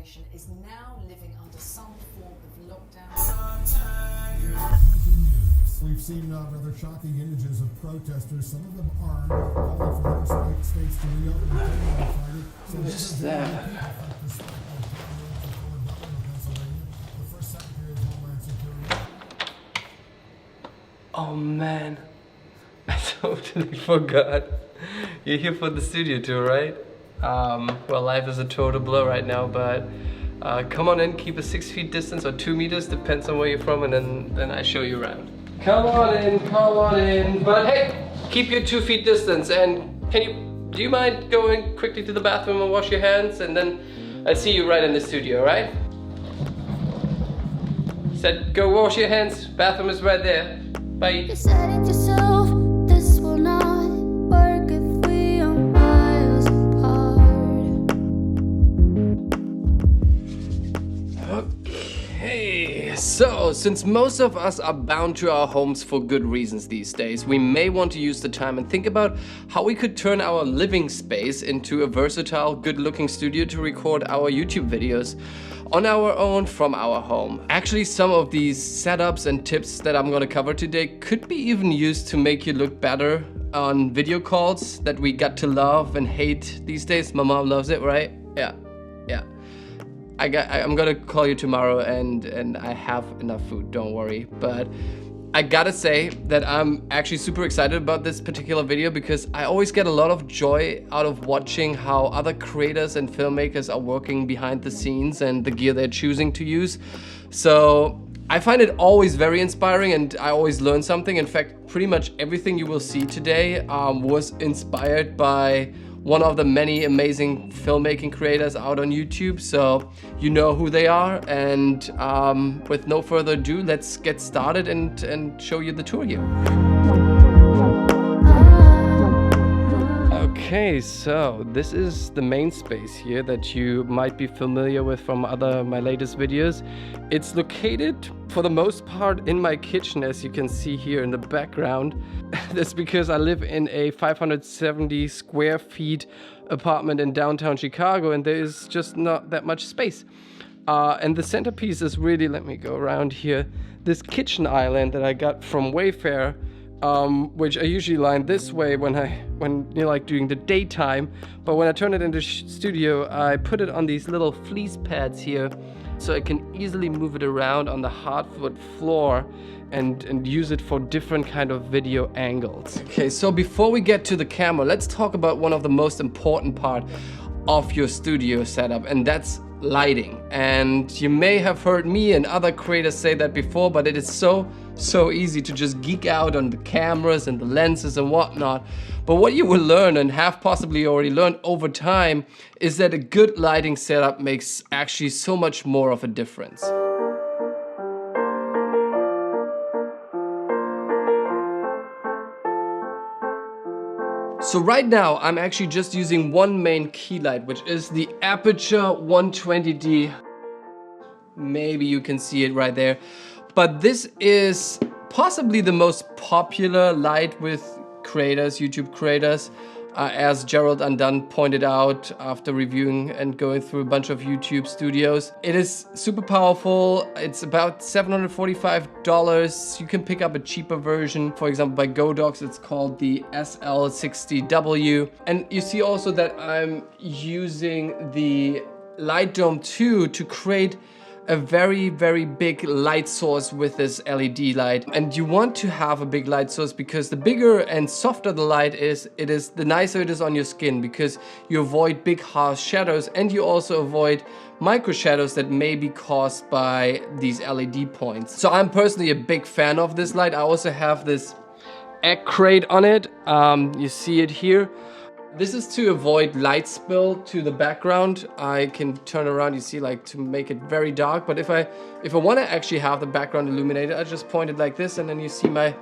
nation is now living under some form of lockdown. We've seen rather shocking images of protesters, some of them armed, calling for other states to reopen Friday. So this is that? The first Secretary of Homeland Security. Oh man, I totally forgot. You're here for the studio tour, right? Well, life is a total blur right now, but come on in, keep a 6 feet distance or 2 meters, depends on where you're from, and then I show you around. Come on in, but hey, keep your 2 feet distance, and do you mind going quickly to the bathroom and wash your hands, and then I'll see you right in the studio, right? Said go wash your hands, bathroom is right there. Bye. You said it yourself, this will not work if we are miles apart. Okay, so since most of us are bound to our homes for good reasons these days, we may want to use the time and think about how we could turn our living space into a versatile, good-looking studio to record our YouTube videos on our own from our home. Actually, some of these setups and tips that I'm gonna cover today could be even used to make you look better on video calls that we got to love and hate these days. My mom loves it, right? Yeah. I'm gonna call you tomorrow and I have enough food, don't worry. But I gotta say that I'm actually super excited about this particular video because I always get a lot of joy out of watching how other creators and filmmakers are working behind the scenes and the gear they're choosing to use. So I find it always very inspiring and I always learn something. In fact, pretty much everything you will see today was inspired by one of the many amazing filmmaking creators out on YouTube, so you know who they are. And with no further ado, let's get started and show you the tour here. Okay, so this is the main space here that you might be familiar with from my latest videos. It's located for the most part in my kitchen, as you can see here in the background. That's because I live in a 570 square feet apartment in downtown Chicago and there is just not that much space. And the centerpiece is really, let me go around here, this kitchen island that I got from Wayfair. Which I usually line this way when you're like doing the daytime, but when I turn it into studio, I put it on these little fleece pads here, so I can easily move it around on the hardwood floor and use it for different kind of video angles. Okay, so before we get to the camera, let's talk about one of the most important part of your studio setup, and that's lighting. And you may have heard me and other creators say that before, but it is so easy to just geek out on the cameras and the lenses and whatnot. But what you will learn, and have possibly already learned over time, is that a good lighting setup makes actually so much more of a difference. So right now, I'm actually just using one main key light, which is the Aputure 120D. Maybe you can see it right there. But this is possibly the most popular light with creators, YouTube creators, as Gerald Undone pointed out after reviewing and going through a bunch of YouTube studios. It is super powerful. It's about $745. You can pick up a cheaper version, for example, by Godox. It's called the SL60W. And you see also that I'm using the Light Dome 2 to create a very big light source with this LED light. And you want to have a big light source because the bigger and softer the light is, the nicer it is on your skin, because you avoid big harsh shadows and you also avoid micro shadows that may be caused by these LED points. So I'm personally a big fan of this light. I also have this egg crate on it. You see it here. This is to avoid light spill to the background. I can turn around, you see, like to make it very dark. But if I want to actually have the background illuminated, I just point it like this and then you see my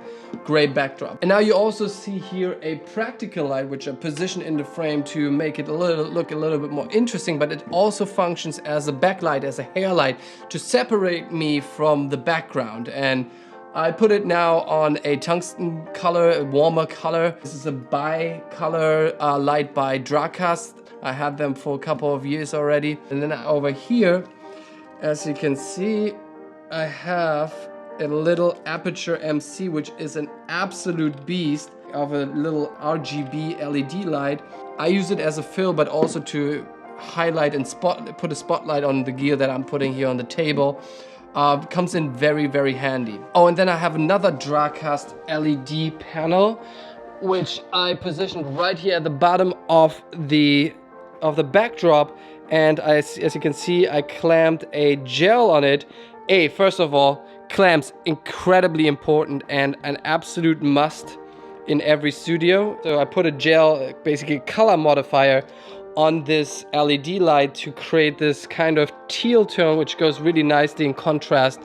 gray backdrop. And now you also see here a practical light, which I position in the frame to make it look a little bit more interesting, but it also functions as a backlight, as a hair light, to separate me from the background. And I put it now on a tungsten color, a warmer color. This is a bi-color light by Dracast. I had them for a couple of years already. And then over here, as you can see, I have a little Aputure MC, which is an absolute beast of a little RGB LED light. I use it as a fill, but also to highlight and put a spotlight on the gear that I'm putting here on the table. Comes in very, very handy. Oh, and then I have another Dracast LED panel, which I positioned right here at the bottom of the backdrop. And as you can see, I clamped a gel on it. First of all, clamps incredibly important and an absolute must in every studio. So I put a gel, basically color modifier, on this LED light to create this kind of teal tone, which goes really nicely in contrast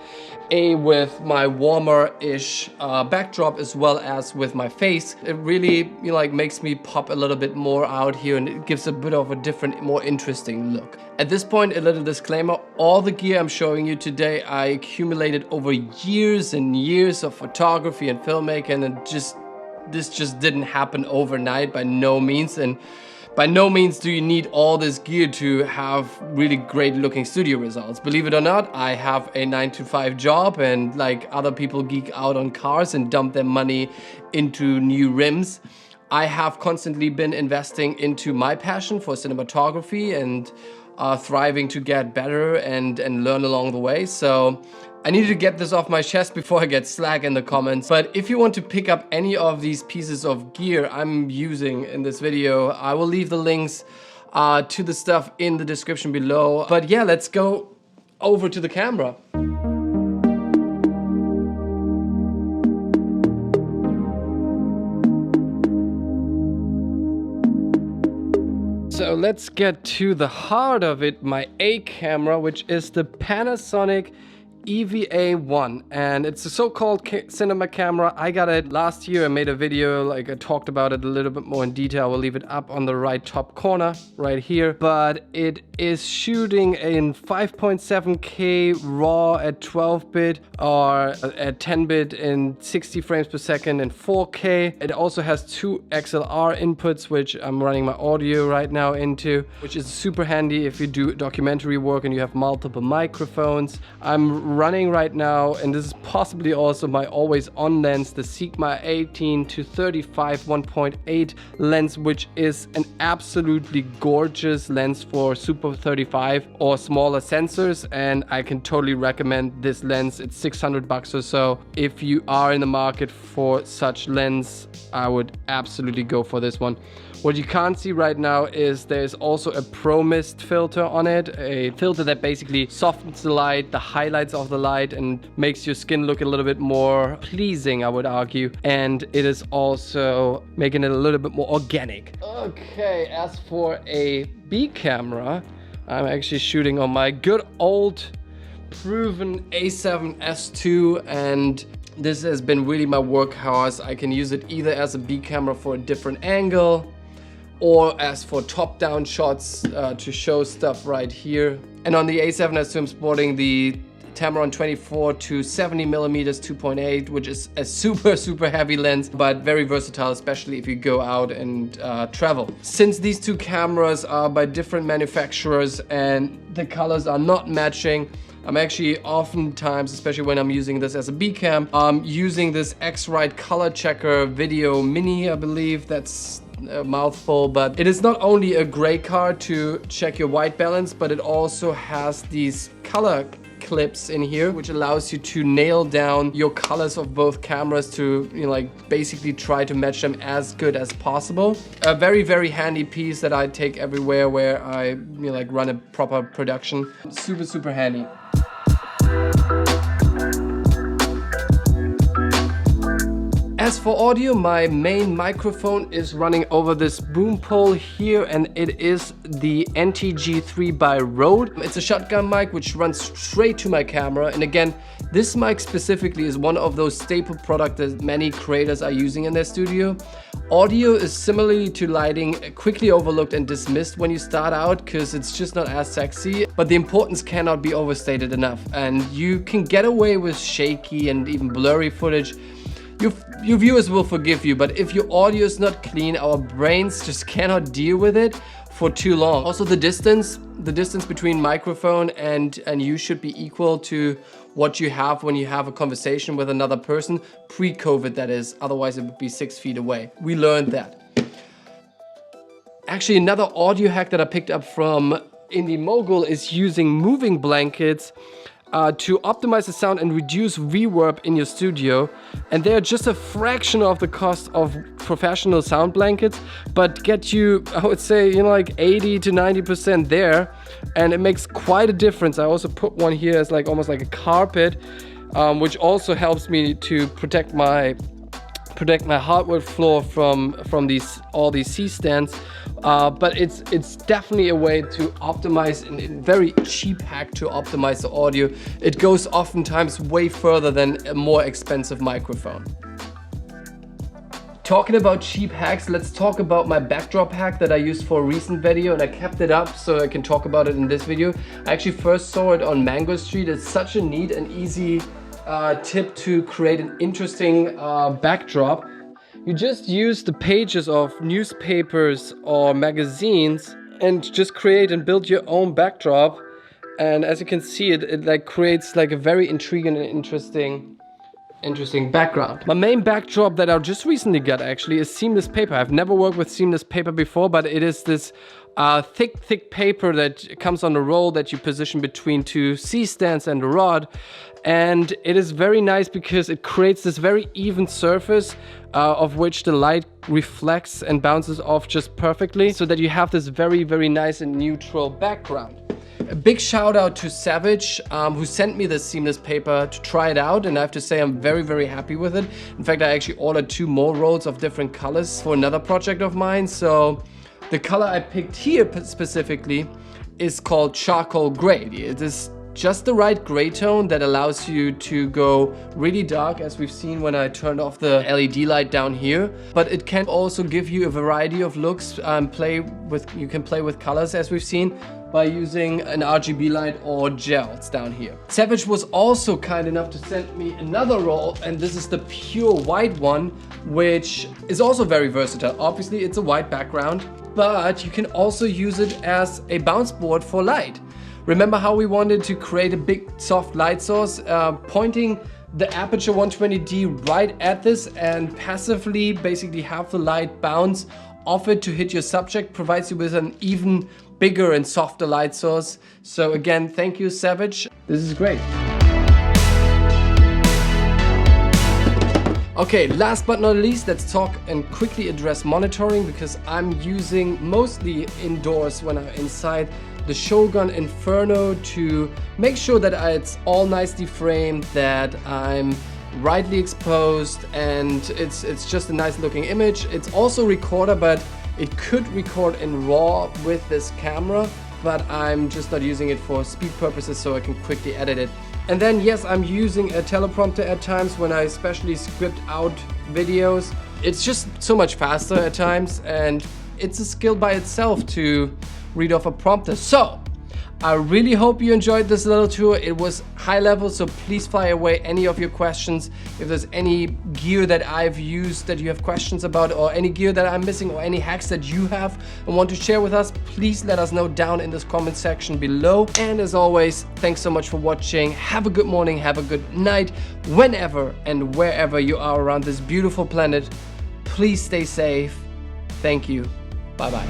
with my warmer-ish backdrop, as well as with my face. It really makes me pop a little bit more out here, and it gives a bit of a different, more interesting look. At this point, a little disclaimer: all the gear I'm showing you today I accumulated over years and years of photography and filmmaking, and this just didn't happen overnight, by no means. And by no means do you need all this gear to have really great looking studio results. Believe it or not, I have a 9-to-5 job, and like other people geek out on cars and dump their money into new rims. I have constantly been investing into my passion for cinematography and thriving to get better and learn along the way. So I needed to get this off my chest before I get slack in the comments. But if you want to pick up any of these pieces of gear I'm using in this video, I will leave the links to the stuff in the description below. But yeah, let's go over to the camera. So let's get to the heart of it, my A camera, which is the Panasonic EVA1, and it's a so-called cinema camera. I got it last year. I made a video, I talked about it a little bit more in detail. I will leave it up on the right top corner right here. But it is shooting in 5.7K RAW at 12-bit or at 10-bit in 60 frames per second in 4K. It also has 2 XLR inputs, which I'm running my audio right now into, which is super handy if you do documentary work and you have multiple microphones. I'm running right now, and this is possibly also my always on lens, the Sigma 18 to 35 1.8 lens, which is an absolutely gorgeous lens for Super 35 or smaller sensors, and I can totally recommend this lens. It's $600 or so. If you are in the market for such lens, I would absolutely go for this one. What you can't see right now is there's also a Pro Mist filter on it, a filter that basically softens the light, the highlights of the light, and makes your skin look a little bit more pleasing, I would argue. And it is also making it a little bit more organic. Okay, as for a B camera, I'm actually shooting on my good old proven A7S II, and this has been really my workhorse. I can use it either as a B camera for a different angle, or as for top-down shots to show stuff right here. And on the A7S II, I'm sporting the Tamron 24 to 70 millimeters 2.8, which is a super heavy lens, but very versatile, especially if you go out and travel. Since these two cameras are by different manufacturers and the colors are not matching, I'm actually oftentimes, especially when I'm using this as a B cam, using this X-Rite Color Checker Video Mini, I believe. That's a mouthful, but it is not only a gray card to check your white balance, but it also has these color clips in here, which allows you to nail down your colors of both cameras to, basically try to match them as good as possible. A very handy piece that I take everywhere where I run a proper production. Super handy. As for audio, my main microphone is running over this boom pole here, and it is the NTG3 by Rode. It's a shotgun mic which runs straight to my camera, and again, this mic specifically is one of those staple products that many creators are using in their studio. Audio is similarly to lighting, quickly overlooked and dismissed when you start out because it's just not as sexy, but the importance cannot be overstated enough, and you can get away with shaky and even blurry footage. Your viewers will forgive you, but if your audio is not clean, our brains just cannot deal with it. for too long. Also the distance between microphone and you should be equal to what you have when you have a conversation with another person, pre-COVID that is, otherwise it would be 6 feet away. We learned that. Actually, another audio hack that I picked up from Indie Mogul is using moving blankets to optimize the sound and reduce reverb in your studio. And they're just a fraction of the cost of professional sound blankets, but get you, I would say, you know, like 80 to 90% there. And it makes quite a difference. I also put one here as like almost like a carpet, which also helps me to protect my hardwood floor from all these C-stands. But it's definitely a way to optimize, a very cheap hack to optimize the audio. It goes oftentimes way further than a more expensive microphone. Talking about cheap hacks, let's talk about my backdrop hack that I used for a recent video, and I kept it up so I can talk about it in this video. I actually first saw it on Mango Street. It's such a neat and easy tip to create an interesting backdrop. You just use the pages of newspapers or magazines and just create and build your own backdrop. And as you can see, it like creates like a very intriguing and interesting background. My main backdrop that I just recently got actually is seamless paper. I've never worked with seamless paper before, but it is this thick paper that comes on a roll that you position between two C-stands and a rod. And it is very nice because it creates this very even surface of which the light reflects and bounces off just perfectly, so that you have this very, very nice and neutral background. A big shout out to Savage, who sent me this seamless paper to try it out, and I have to say I'm very, very happy with it. In fact, I actually ordered 2 more rolls of different colors for another project of mine. So the color I picked here specifically is called charcoal gray. It is just the right gray tone that allows you to go really dark, as we've seen when I turned off the LED light down here. But it can also give you a variety of looks. You can play with colors, as we've seen, by using an RGB light or gels down here. Savage was also kind enough to send me another roll, and this is the pure white one, which is also very versatile. Obviously, it's a white background, but you can also use it as a bounce board for light. Remember how we wanted to create a big soft light source? Pointing the Aputure 120D right at this and passively basically have the light bounce off it to hit your subject provides you with an even bigger and softer light source. So again, thank you, Savage. This is great. Okay, last but not least, let's talk and quickly address monitoring, because I'm using mostly indoors when I'm inside the Shogun Inferno to make sure that it's all nicely framed, that I'm rightly exposed, and it's just a nice looking image. It's also recorder, but it could record in RAW with this camera, but I'm just not using it for speed purposes, so I can quickly edit it. And then yes, I'm using a teleprompter at times when I especially script out videos. It's just so much faster at times, and it's a skill by itself to read off a prompter. So I really hope you enjoyed this little tour. It was high level, so please fire away any of your questions. If there's any gear that I've used that you have questions about, or any gear that I'm missing, or any hacks that you have and want to share with us, please let us know down in this comment section below. And as always, thanks so much for watching. Have a good morning, have a good night, whenever and wherever you are around this beautiful planet. Please stay safe. Thank you. Bye-bye.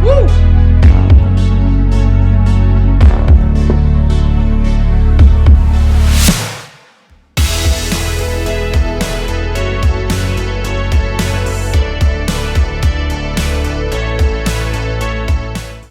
Woo!